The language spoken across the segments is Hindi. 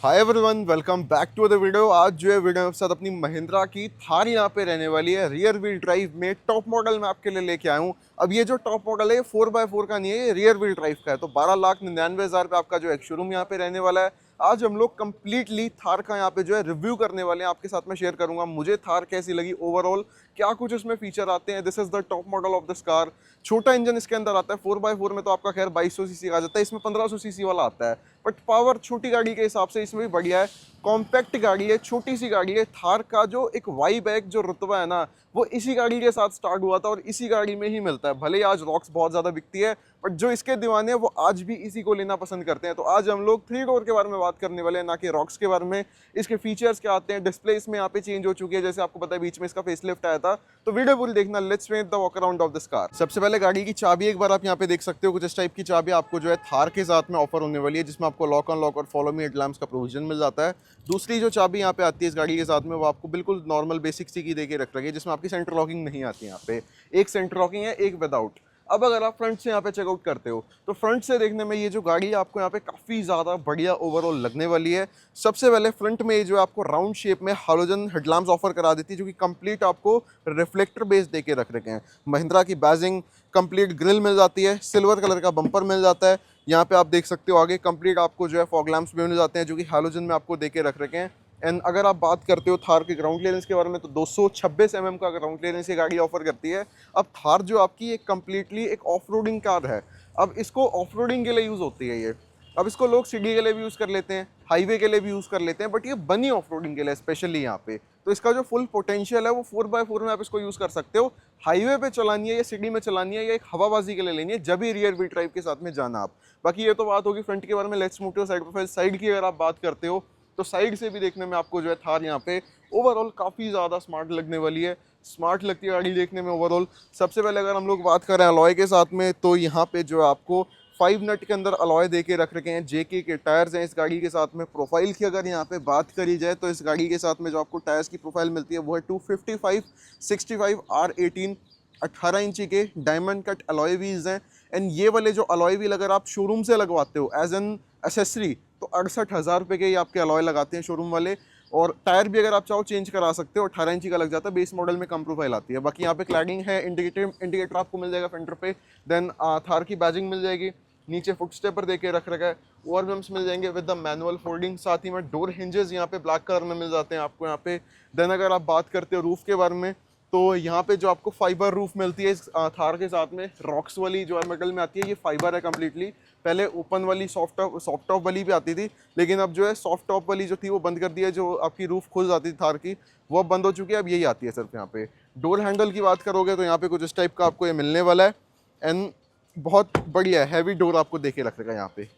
Hi everyone, welcome back to the video. आज जो है वीडियो के साथ अपनी महिंद्रा की थार यहाँ पे रहने वाली है। रियर व्हील ड्राइव में टॉप मॉडल मैं आपके लिए लेके आया हूँ। अब ये जो टॉप मॉडल है ये 4x4 का नहीं है, ये रियर व्हील ड्राइव का है। तो 12,99,000 पे आपका जो एक शोरूम यहाँ पे रहने वाला है। आज हम लोग कंप्लीटली थार का यहाँ पे जो है रिव्यू करने वाले हैं, आपके साथ में शेयर करूंगा मुझे थार कैसी लगी ओवरऑल, क्या कुछ इसमें फीचर आते हैं। This is the top model of this car. छोटा इंजन इसके अंदर आता है, 4x4 में तो आपका खैर 2200 सीसी आ जाता है, इसमें 1500 सीसी वाला आता है। बट पावर छोटी गाड़ी के हिसाब से इसमें भी बढ़िया है। कॉम्पैक्ट गाड़ी है, छोटी सी गाड़ी है। थार का जो एक वाइब है, जो रुतबा है ना, वो इसी गाड़ी के साथ स्टार्ट हुआ था और इसी गाड़ी में ही मिलता है। भले ही आज रॉक्स बहुत ज़्यादा बिकती है, बट जो इसके दीवाने हैं वो आज भी इसी को लेना पसंद करते हैं। तो आज हम लोग 3 डोर के बारे में बात करने वाले हैं, ना कि रॉक्स के बारे में। इसके फीचर्स क्या आते हैं, डिस्प्ले इसमें यहाँ पे चेंज हो चुकी है, जैसे आपको पता है बीच में इसका फेसलिफ्ट आया था। तो वीडियो पूरी देखना। Let's make the walk around of this car. सबसे पहले गाड़ी की चाबी एक बार आप यहाँ पे देख सकते हो। कुछ इस टाइप की चाबी आपको जो है थार के साथ में ऑफर होने वाली है, जिसमें आपको लॉक अनलॉक और फॉलो मी हेडलैम्प्स का प्रोविजन मिल जाता है। दूसरी जो चाबी यहाँ पे आती है इस गाड़ी के साथ में, वो आपको बिल्कुल नॉर्मल बेसिक सी की देके रख रखी है, जिसमें आपकी सेंटर लॉकिंग नहीं आती है। यहाँ पे एक सेंटर लॉकिंग है, एक विदाउट। अब अगर आप फ्रंट से यहाँ पे चेकआउट करते हो तो फ्रंट से देखने में ये जो गाड़ी है आपको यहाँ पे काफ़ी ज़्यादा बढ़िया ओवरऑल लगने वाली है। सबसे पहले फ्रंट में ये जो आपको राउंड शेप में हालोजन हेडलैम्प्स ऑफर करा देती है, जो कि कंप्लीट आपको रिफ्लेक्टर बेस देके रख रखे हैं। महिंद्रा की बैजिंग, कंप्लीट ग्रिल मिल जाती है, सिल्वर कलर का बम्पर मिल जाता है। यहाँ पे आप देख सकते हो आगे कंप्लीट आपको जो है फॉग लैंप्स भी मिल जाते हैं, जो कि हालोजन में आपको देके रख रखे हैं। एंड अगर आप बात करते हो थार के ग्राउंड क्लियरेंस के बारे में, तो 226 mm का ग्राउंड क्लियरेंस ये गाड़ी ऑफर करती है। अब थार जो आपकी एक कम्प्लीटली एक ऑफ रोडिंग कार है। अब इसको ऑफ रोडिंग के लिए यूज़ होती है ये। अब इसको लोग सिटी के लिए भी यूज़ कर लेते हैं, हाईवे के लिए भी यूज़ कर लेते हैं, बट ये बनी ऑफ रोडिंग के लिए स्पेशली यहाँ पे। तो इसका जो फुल पोटेंशियल है वो 4x4 में आप इसको यूज़ कर सकते हो। हाईवे पे चलानी है या सिटी में चलानी है या एक हवाबाजी के लिए लेनी है, जब भी रियर व्हील ड्राइव के साथ में जाना आप। बाकी ये तो बात होगी फ्रंट के बारे में। Let's move to side profile. Side की अगर आप बात करते हो तो साइड से भी देखने में आपको जो है थार यहाँ पे ओवरऑल काफ़ी ज़्यादा स्मार्ट लगने वाली है। स्मार्ट लगती है गाड़ी देखने में ओवरऑल। सबसे पहले अगर हम लोग बात करें अलॉय के साथ में, तो यहाँ पे जो है आपको 5 नट के अंदर अलॉय दे के रख रखे हैं। जेके के टायर्स हैं इस गाड़ी के साथ में। प्रोफाइल की अगर यहाँ पे बात करी जाए तो इस गाड़ी के साथ में जो आपको टायर्स की प्रोफाइल मिलती है वो है 255/65 R18 18 इंची के डायमंड कट अलॉय व्हील्स हैं। एंड ये वाले जो अलॉय व्हील अगर आप शोरूम से लगवाते हो एज एन एसेसरी, तो 68,000 रुपये के ही आपके अलॉय लगाते हैं शोरूम वाले। और टायर भी अगर आप चाहो चेंज करा सकते हो, 18 इंची का लग जाता है। बेस मॉडल में कम प्रोफाइल आती है। बाकी यहाँ पे क्लैडिंग है, इंडिकेटर आपको मिल जाएगा फेंडर पे। देन थार की बैजिंग मिल जाएगी। नीचे फुट स्टेपर दे के रख रखा है। ओवरव्हील्स मिल जाएंगे विद द मैनुअल फोल्डिंग। साथ ही में डोर हिंजेस यहाँ पे ब्लैक कलर में मिल जाते हैं आपको यहाँ पे। देन अगर आप बात करते हो रूफ के बारे में, तो यहाँ पे जो आपको फाइबर रूफ मिलती है इस थार के साथ में। रॉक्स वाली जो है मेटल में आती है, ये फाइबर है कम्प्लीटली। पहले ओपन वाली सॉफ्ट टॉप वाली भी आती थी, लेकिन अब जो है सॉफ्ट टॉप वाली जो थी वो बंद कर दी है। जो आपकी रूफ खुल जाती थी थार की, वो अब बंद हो चुकी है। अब यही आती है सिर्फ यहाँ पे। डोर हैंडल की बात करोगे तो यहाँ पे कुछ इस टाइप का आपको ये मिलने वाला है। एंड बहुत बढ़िया है, हैवी डोर आपको देके रख रखा है यहाँ पे।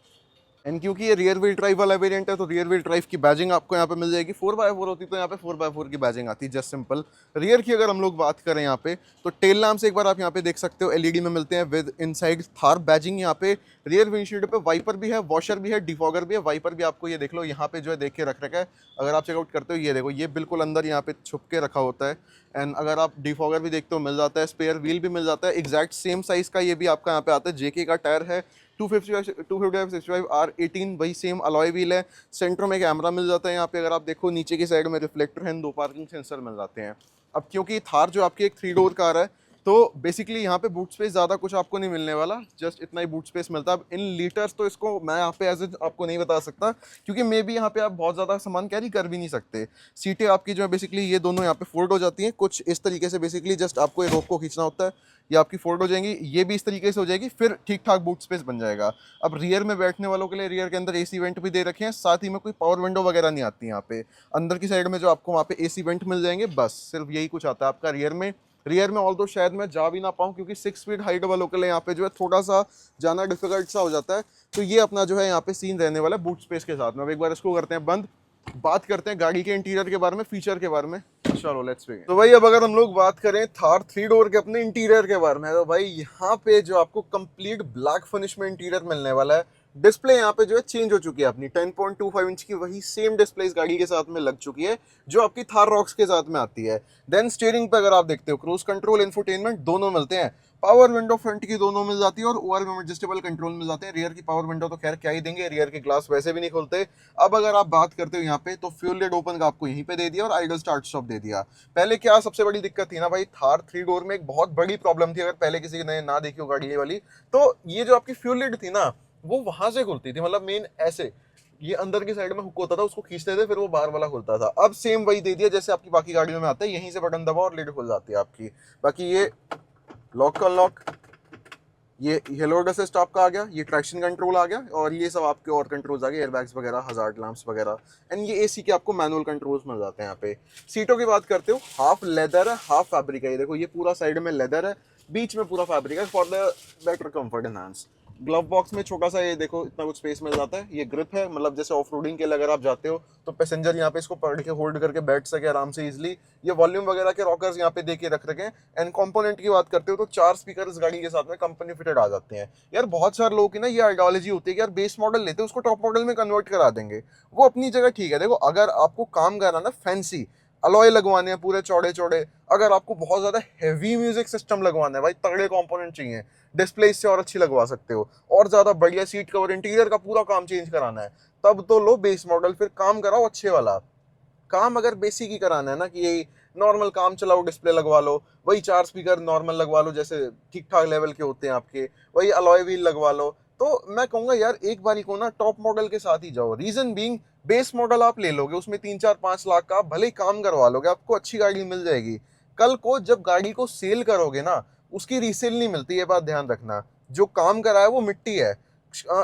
एंड क्योंकि ये रियर व्हील ड्राइव वाला वेरिएंट है, तो रियर व्हील ड्राइव की बैजिंग आपको यहाँ पे मिल जाएगी। 4x4 होती तो यहाँ पे 4x4 की बैजिंग आती है, जस्ट सिंपल। रियर की अगर हम लोग बात करें यहाँ पे, तो टेल लैम्प्स एक बार आप यहाँ पे देख सकते हो एलईडी में मिलते हैं विद इनसाइड थार बैजिंग। यहाँ पे रियर विंडशील्ड पे वाइपर भी है, वॉशर भी है, डिफॉगर भी है। वाइपर भी आपको ये देख लो यहाँ पे जो है देख के रख रखा है। अगर आप चेकआउट करते हो ये देखो, ये बिल्कुल अंदर यहाँ पे छुप के रखा होता है। एंड अगर आप डिफॉगर भी देखते हो मिल जाता है। स्पेयर व्हील भी मिल जाता है, एग्जैक्ट सेम साइज का ये भी आपका यहाँ पे आता है। जेके का टायर है, 255/65 R18, वही सेम अलॉय व्हील है। सेंटर में कैमरा मिल जाता है यहाँ पे। अगर आप देखो नीचे की साइड में रिफ्लेक्टर है, 2 पार्किंग सेंसर मिल जाते हैं। अब क्योंकि थार जो आपकी एक 3 डोर कार है, तो बेसिकली यहाँ पे बूट स्पेस ज़्यादा कुछ आपको नहीं मिलने वाला, जस्ट इतना ही बूट स्पेस मिलता है। अब इन लीटर्स तो इसको मैं यहाँ पे एज आपको नहीं बता सकता, क्योंकि मे बी यहाँ पे आप बहुत ज़्यादा सामान कैरी कर भी नहीं सकते। सीटें आपकी जो है बेसिकली ये दोनों यहाँ पे फोल्ड हो जाती हैं कुछ इस तरीके से। बेसिकली जस्ट आपको ये रोप को खींचना होता है, ये आपकी फोल्ड हो जाएंगी। ये भी इस तरीके से हो जाएगी, फिर ठीक ठाक बूट स्पेस बन जाएगा। अब रियर में बैठने वालों के लिए रियर के अंदर एसी वेंट भी दे रखे हैं। साथ ही में कोई पावर विंडो वगैरह नहीं आती यहाँ पे। अंदर की साइड में जो आपको वहाँ पे एसी वेंट मिल जाएंगे, बस सिर्फ यही कुछ आता है आपका रियर में। ऑल दो शायद मैं जा भी ना पाऊँ, क्योंकि 6 फीट हाइट वालों के लिए यहाँ पे जो है थोड़ा सा जाना डिफिकल्ट सा हो जाता है। तो ये अपना जो है यहाँ पे सीन रहने वाला है बूट स्पेस के साथ में। अब एक बार इसको करते हैं बंद, बात करते हैं गाड़ी के इंटीरियर के बारे में, फीचर के बारे में। चलो लेट्स बिगिन। तो भाई अब अगर हम लोग बात करें थार 3 डोर के अपने इंटीरियर के बारे में, तो भाई यहाँ पे जो आपको कंप्लीट ब्लैक फिनिश में इंटीरियर मिलने वाला है। डिस्प्ले यहाँ पे जो है चेंज हो चुकी है अपनी। 10.25 इंच की वही सेम डिस्प्ले इस गाड़ी के साथ में लग चुकी है, जो आपकी थार रॉक्स के साथ में आती है। देन स्टीयरिंग पे अगर आप देखते हो, क्रूज कंट्रोल, इंफोटेनमेंट दोनों मिलते हैं। पावर विंडो फ्रंट की दोनों मिल जाती है और ओआर में एडजस्टेबल कंट्रोल मिल जाते हैं। रियर की पावर विंडो तो खैर क्या ही देंगे, रियर के ग्लास वैसे भी नहीं खुलते। अब अगर आप बात करते हो यहाँ पे, तो फ्यूल लिड ओपन का आपको यहीं पे दे दिया और आइडल स्टार्ट स्टॉप दे दिया। पहले क्या सबसे बड़ी दिक्कत थी ना भाई, थार 3 डोर में एक बहुत बड़ी प्रॉब्लम थी, अगर पहले किसी ने ना देखी हो गाड़ी ये वाली, तो ये जो आपकी फ्यूल लिड थी ना, वो वहां से खुलती थी, मतलब मेन ऐसे ये अंदर की साइड में हुक होता था, उसको खींचते थे फिर वो बाहर वाला खुलता था। अब सेम वही दे दिया जैसे आपकी बाकी गाड़ियों में आता है, यहीं से बटन दबाओ और लिड खुल जाती है आपकी। बाकी ये लॉक अनलॉक, ये हेलोड असिस्ट आपका आ गया, ये ट्रैक्शन कंट्रोल आ गया, और ये सब आपके और कंट्रोल्स आ गए, एयरबैग्स वगैरह, हजार्ड लैंप्स वगैरह, एंड ये एसी के आपको मैनुअल कंट्रोल्स मिल जाते हैं यहाँ पे। सीटों की बात करते हो, हाफ लेदर है हाफ फैब्रिक है, ये देखो ये पूरा साइड में लेदर है, बीच में पूरा फैब्रिक है for the better comfort enhance. Glove box में छोटा सा ये देखो इतना कुछ स्पेस मिल जाता है। ये ग्रिप है, मतलब जैसे ऑफ रोडिंग के लिए अगर आप जाते हो तो पैसेंजर यहाँ पे इसको पकड़ के होल्ड करके बैठ सके आराम से इजिली। ये वॉल्यूम वगैरह के रॉकर्स यहाँ पे देके रख रखे हैं। एंड कंपोनेंट की बात करते हो तो 4 स्पीकर इस गाड़ी के साथ में कंपनी फिटेड आ जाते हैं। यार बहुत सारे लोगों की ना ये आइडियोलॉजी होती है कि यार बेस मॉडल लेते हैं उसको टॉप मॉडल में कन्वर्ट करा देंगे, वो अपनी जगह ठीक है। देखो अगर आपको काम कराना फैंसी अलॉय लगवाने हैं पूरे चौड़े चौड़े, अगर आपको बहुत ज्यादा हैवी म्यूजिक सिस्टम लगवाना है भाई, तगड़े कंपोनेंट चाहिए, डिस्प्ले इससे और अच्छी लगवा सकते हो, और ज्यादा बढ़िया सीट कवर इंटीरियर का पूरा काम चेंज कराना है, तब तो लो बेस मॉडल, फिर काम कराओ अच्छे वाला। काम अगर बेसिक ही कराना है ना, कि यही नॉर्मल काम चलाओ, डिस्प्ले लगवा लो, वही 4 स्पीकर नॉर्मल लगवा लो जैसे ठीक ठाक लेवल के होते हैं आपके, वही अलॉय व्हील लगवा लो, तो मैं कहूंगा यार एक बारी को ना टॉप मॉडल के साथ ही जाओ। रीजन बीइंग, बेस मॉडल आप ले लोगे उसमें 3-4-5 लाख का आप भले ही काम करवा लोगे, आपको अच्छी गाड़ी मिल जाएगी। कल को जब गाड़ी को सेल करोगे ना, उसकी रीसेल नहीं मिलती, ये बात ध्यान रखना। जो काम करा है वो मिट्टी है,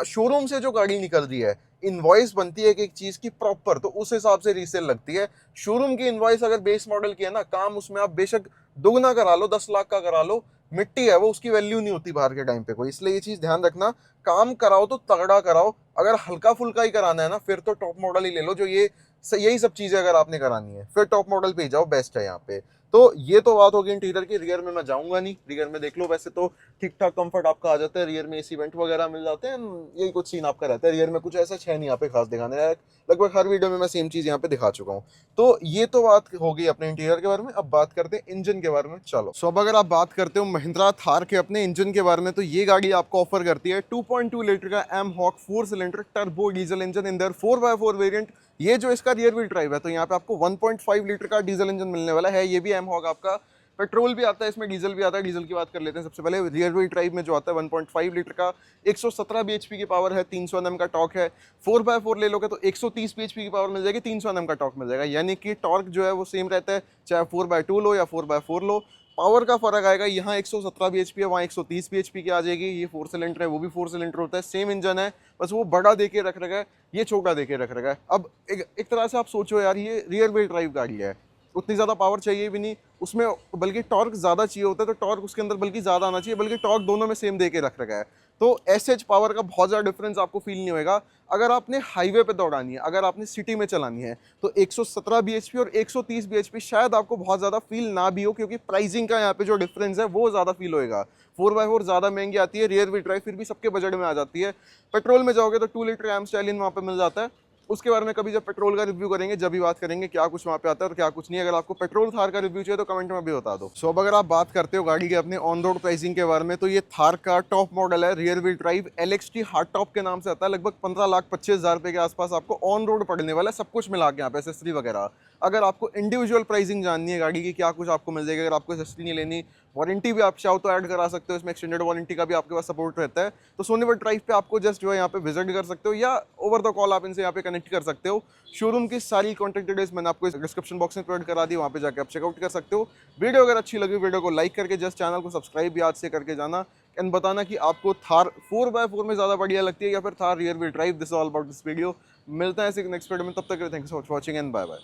शोरूम से जो गाड़ी निकल रही है, इनवॉइस बनती है एक चीज की प्रॉपर, तो उस हिसाब से रीसेल लगती है। शोरूम की इनवॉइस अगर बेस मॉडल की है ना, काम उसमें आप बेशक दोगुना करा लो, 10 लाख का करा लो, मिट्टी है वो, उसकी वैल्यू नहीं होती बाहर के टाइम पे कोई। इसलिए ये चीज ध्यान रखना, काम कराओ तो तगड़ा कराओ। अगर हल्का फुल्का ही कराना है ना, फिर तो टॉप मॉडल ही ले लो, जो ये यही सब चीजें अगर आपने करानी है फिर टॉप मॉडल पे ही जाओ, बेस्ट है यहाँ पे। तो ये तो बात होगी इंटीरियर की। रियर में मैं जाऊंगा नहीं, रियर में देख लो वैसे तो ठीक ठाक कंफर्ट आपका आ जाता है, रियर में एसी वेंट वगैरह मिल जाते हैं, यही कुछ सीन आपका रहता है। रियर में कुछ ऐसा है नहीं यहाँ पे खास दिखाने लायक, लगभग हर वीडियो में मैं सेम चीज यहाँ पे दिखा चुका हूँ। तो ये तो बात हो गई अपने इंटीरियर के बारे में। अब बात करते हैं इंजन के बारे में। चलो सो अब अगर आप बात करते हो महिंद्रा थार के अपने इंजन के बारे में, तो ये गाड़ी आपको ऑफर करती है 2.2 लीटर का M Hawk 4 cylinder turbo diesel engine in the 4x4 variant. ये जो इसका रियर व्हील ड्राइव है, तो यहाँ पे आपको 1.5 लीटर का डीजल इंजन मिलने वाला है। ये भी एम हॉक आपका, पेट्रोल भी आता है इसमें, डीजल भी आता है। डीजल की बात कर लेते हैं सबसे पहले। रियर व्हील ड्राइव में जो आता है 1.5 लीटर का, 117 bhp की पावर है, 300 Nm का टॉर्क है। 4x4 ले लोगे तो 130 bhp की पावर मिल जाएगी, 300 Nm का टॉर्क मिल जाएगा, यानी कि टॉर्क जो है वो सेम रहता है, चाहे 4x2 लो या 4x4 लो। पावर का फर्क आएगा, यहाँ 117 bhp है, वहाँ 130 bhp की आ जाएगी। ये 4 सिलेंडर है, वो भी 4 सिलेंडर होता है, सेम इंजन है, बस वो बड़ा देके रख रखा है, ये छोटा देके रख रखा है। अब एक तरह से आप सोचो यार, ये रियर व्हील ड्राइव गाड़ी है, उतनी ज़्यादा पावर चाहिए भी नहीं उसमें, बल्कि टॉर्क ज़्यादा चाहिए होता है, तो टॉर्क उसके अंदर बल्कि ज़्यादा आना चाहिए, बल्कि टॉर्क दोनों में सेम दे के रख रखा है। तो एसएच पावर का बहुत ज़्यादा डिफरेंस आपको फील नहीं होएगा। अगर आपने हाईवे पे दौड़ानी है, अगर आपने सिटी में चलानी है, तो 117 bhp और 130 bhp शायद आपको बहुत ज़्यादा फील ना भी हो, क्योंकि प्राइसिंग का यहाँ पे जो डिफरेंस है वो ज़्यादा फील होएगा। 4x4 ज़्यादा महंगी आती है, रियर व्हील ड्राइव फिर भी सबके बजट में आ जाती है। पेट्रोल में जाओगे तो 2 लीटर एम स्टाइलिन वहाँ पे मिल जाता है, उसके बारे में कभी जब पेट्रोल का रिव्यू करेंगे जब भी बात करेंगे क्या कुछ वहाँ पे आता है और क्या कुछ नहीं। अगर आपको पेट्रोल थार का रिव्यू चाहिए तो कमेंट में भी बता दो। सो अब अगर आप बात करते हो गाड़ी के अपने ऑन रोड प्राइसिंग के बारे में, तो ये थार का टॉप मॉडल है, rear wheel drive LXT hard top के नाम से आता है। लगभग 15,25,000 रुपये के आसपास आपको ऑन रोड पड़ने वाला है, सब कुछ मिला के यहाँ पे, एसेसरी वगैरह। अगर आपको इंडिविजुअल प्राइसिंग जाननी है गाड़ी की, क्या कुछ आपको मिल जाएगा, अगर आपको एसेसरी नहीं लेनी, वारंटी भी आप चाहो तो ऐड करा सकते हो इसमें, एक्सटेंडेड वारंटी का भी आपके पास सपोर्ट रहता है। तो सोनीपत ड्राइव पे आपको जस्ट जो है यहाँ पे विजिट कर सकते हो, या ओवर द कॉल आप इनसे यहाँ पे कनेक्ट कर सकते हो। शोरूम की सारी कॉन्टैक्ट डिटेल्स मैंने आपको डिस्क्रिप्शन बॉक्स में प्रोवाइड करा दी, वहाँ पे जाकर आप चेकआउट कर सकते हो। वीडियो अगर अच्छी लगी, वीडियो को लाइक करके जस्ट चैनल को सब्सक्राइब भी आज से करके जाना, एंड बताना कि आपको थार 4x4 में ज़्यादा बढ़िया लगती है या फिर Thar rear wheel drive. This all about this video. मिलता है ऐसे नेक्स्ट वीडियो में, तब तक thanks for watching and bye bye.